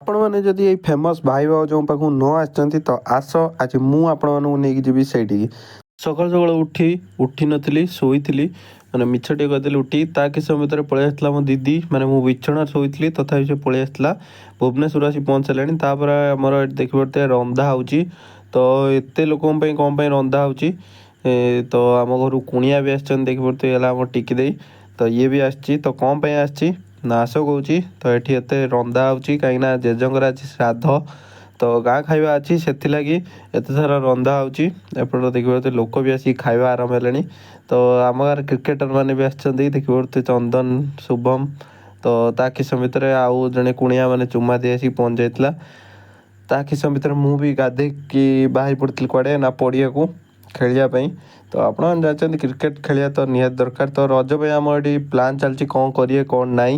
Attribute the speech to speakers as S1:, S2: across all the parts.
S1: ଆପଣମାନେ ଯଦି ଏଇ ଫେମସ୍ ଭାଇ ଭାଉଜଙ୍କ ପାଖକୁ ନ ଆସିଛନ୍ତି ତ ଆସ ଆଜି ମୁଁ ଆପଣମାନଙ୍କୁ ନେଇକି ଯିବି ସେଇଠିକି। ସକାଳୁ ସକାଳୁ ଉଠିନଥିଲି ଶୋଇଥିଲି ମାନେ ମିଛ ଟିକେ କହିଦେଲି ଉଠି ତା କିଛି ସମୟ ଭିତରେ ପଳେଇ ଆସିଥିଲା ମୋ ଦିଦି ମାନେ ମୁଁ ବିଛଣାରେ ଶୋଇଥିଲି ତଥାପି ସେ ପଳେଇ ଆସିଥିଲା ଭୁବନେଶ୍ୱର ଆସି ପହଞ୍ଚିଲାଣି। ତାପରେ ଆମର ଏଠି ଦେଖିପାରୁଥିବେ ରନ୍ଧା ହେଉଛି ତ ଏତେ ଲୋକଙ୍କ ପାଇଁ କ'ଣ ପାଇଁ ରନ୍ଧା ହେଉଛି ତ ଆମ ଘରୁ କୁଣିଆ ବି ଆସିଛନ୍ତି ଦେଖିପାରୁଥିବେ ହେଲା ଆମ ଟିକି ଦେଇ ତ ଇଏ ବି ଆସିଛି ତ କ'ଣ ପାଇଁ ଆସିଛି ନା ଆସ କହୁଛି ତ ଏଠି ଏତେ ରନ୍ଧା ହେଉଛି କାହିଁକିନା ଜେଜେଙ୍କର ଆଜି ଶ୍ରାଦ୍ଧ ତ ଗାଁ ଖାଇବା ଅଛି ସେଥିଲାଗି ଏତେ ସାରା ରନ୍ଧା ହେଉଛି। ଏପଟେ ଦେଖିପାରୁଥିବେ ଲୋକ ବି ଆସିକି ଖାଇବା ଆରମ୍ଭ ହେଲେଣି ତ ଆମ ଗାଁରେ କ୍ରିକେଟର ମାନେ ବି ଆସିଛନ୍ତି ଦେଖିପାରୁଥିବେ ଚନ୍ଦନ ଶୁଭମ ତ ତା କିଛି ସମୟ ଭିତରେ ଆଉ ଜଣେ କୁଣିଆ ମାନେ ଚୁମା ଦେଇ ଆସିକି ପହଞ୍ଚି ଯାଇଥିଲା। ତା କିଛି ସମୟ ଭିତରେ ମୁଁ ବି ଗାଧେଇକି ବାହାରି ପଡ଼ିଥିଲି କୁଆଡ଼େ ନା ପଡ଼ିଆକୁ ଖେଳିବା ପାଇଁ। ତ ଆପଣମାନେ ଜାଣିଛନ୍ତି କ୍ରିକେଟ ଖେଳିବା ତ ନିହାତି ଦରକାର ତ ରଜ ପାଇଁ ଆମର ଏଠି ପ୍ଲାନ୍ ଚାଲିଛି କ'ଣ କରିବେ କ'ଣ ନାହିଁ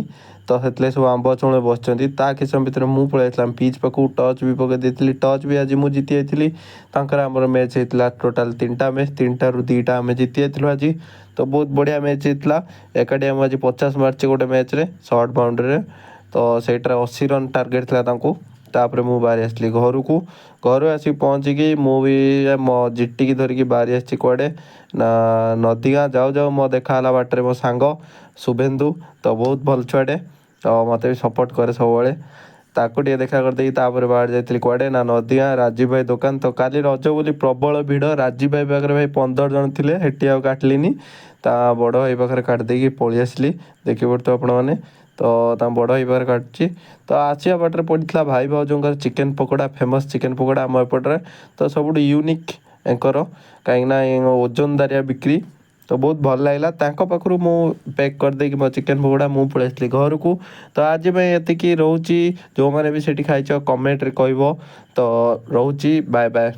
S1: ତ ସେଥିଲାଗି ସବୁ ଆମ୍ବ ଚଉଁଳେ ବସିଛନ୍ତି। ତା କିଛି ସମୟ ଭିତରେ ମୁଁ ପଳେଇ ଆସିଲି ପିଚ୍ ପାଖକୁ ଟଚ୍ ବି ପକାଇ ଦେଇଥିଲି ଟଚ୍ ବି ଆଜି ମୁଁ ଜିତି ଯାଇଥିଲି। ତାଙ୍କର ଆମର ମ୍ୟାଚ୍ ହେଇଥିଲା ଟୋଟାଲ୍ 3ଟା ମ୍ୟାଚ୍ 3ଟାରୁ 2ଟା ଆମେ ଜିତି ଯାଇଥିଲୁ ଆଜି ତ ବହୁତ ବଢ଼ିଆ ମ୍ୟାଚ୍ ହେଇଥିଲା। ଏକାଠି ଆମେ ଆଜି 50 ମାରିଛେ ଗୋଟେ ମ୍ୟାଚ୍ରେ ସର୍ଟ ବାଉଣ୍ଡ୍ରିରେ ତ ସେଇଟାରେ 80 ରନ୍ ଟାର୍ଗେଟ୍ ଥିଲା ତାଙ୍କୁ। ତାପରେ ମୁଁ ବାହାରି ଆସିଲି ଘରୁ ଆସିକି ପହଞ୍ଚିକି ମୁଁ ବି ମୋ ଜିଟିକି ଧରିକି ବାହାରି ଆସିଛି କୁଆଡ଼େ ନା ନଦୀଗାଁ ଯାଉ ମୋ ଦେଖା ହେଲା ବାଟରେ ମୋ ସାଙ୍ଗ ଶୁଭେନ୍ଦୁ ତ ବହୁତ ଭଲ ଛୁଆଟେ ତ ମୋତେ ବି ସପୋର୍ଟ କରେ ସବୁବେଳେ ତାକୁ ଟିକେ ଦେଖା କରିଦେଇକି ତାପରେ ବାହାରି ଯାଇଥିଲି କୁଆଡ଼େ ନା ନଦୀଗାଁ ରାଜୀବ ଭାଇ ଦୋକାନ ତ କାଲି ରଜ ବୋଲି ପ୍ରବଳ ଭିଡ଼ ରାଜୀବ ଭାଇ ପାଖରେ ଭାଇ 15 ଜଣ ଥିଲେ ହେଠି ଆଉ କାଟିଲିନି ତା ବଡ଼ ଭାଇ ପାଖରେ କାଟି ଦେଇକି ପଳେଇ ଆସିଲି ଦେଖିପାରୁଥିବେ ଆପଣମାନେ ତ ତାଙ୍କ ବଡ଼ ଭାଇ ପାଖରେ କାଟୁଛି ତ ଆସିବା ବାଟରେ ପଡ଼ିଥିଲା ଭାଇ ଭାଉଜଙ୍କର chicken pakoda famous chicken pakoda ଆମ ଏପଟରେ ତ ସବୁଠୁ ୟୁନିକ୍ ୟାଙ୍କର କାହିଁକିନା ଓଜନଦାରିଆ ବିକ୍ରି ତ ବହୁତ ଭଲ ଲାଗିଲା ତାଙ୍କ ପାଖରୁ ମୁଁ ପ୍ୟାକ୍ କରିଦେଇକି ମୋ ଚିକେନ୍ ପକୋଡ଼ା ମୁଁ ପଳେଇ ଆସିଲି ଘରକୁ। ତ ଆଜି ପାଇଁ ଏତିକି ରହୁଛି ଯେଉଁମାନେ ବି ସେଠି ଖାଇଛ କମେଣ୍ଟରେ କହିବ ତ ରହୁଛି ବାଏ ବାଏ।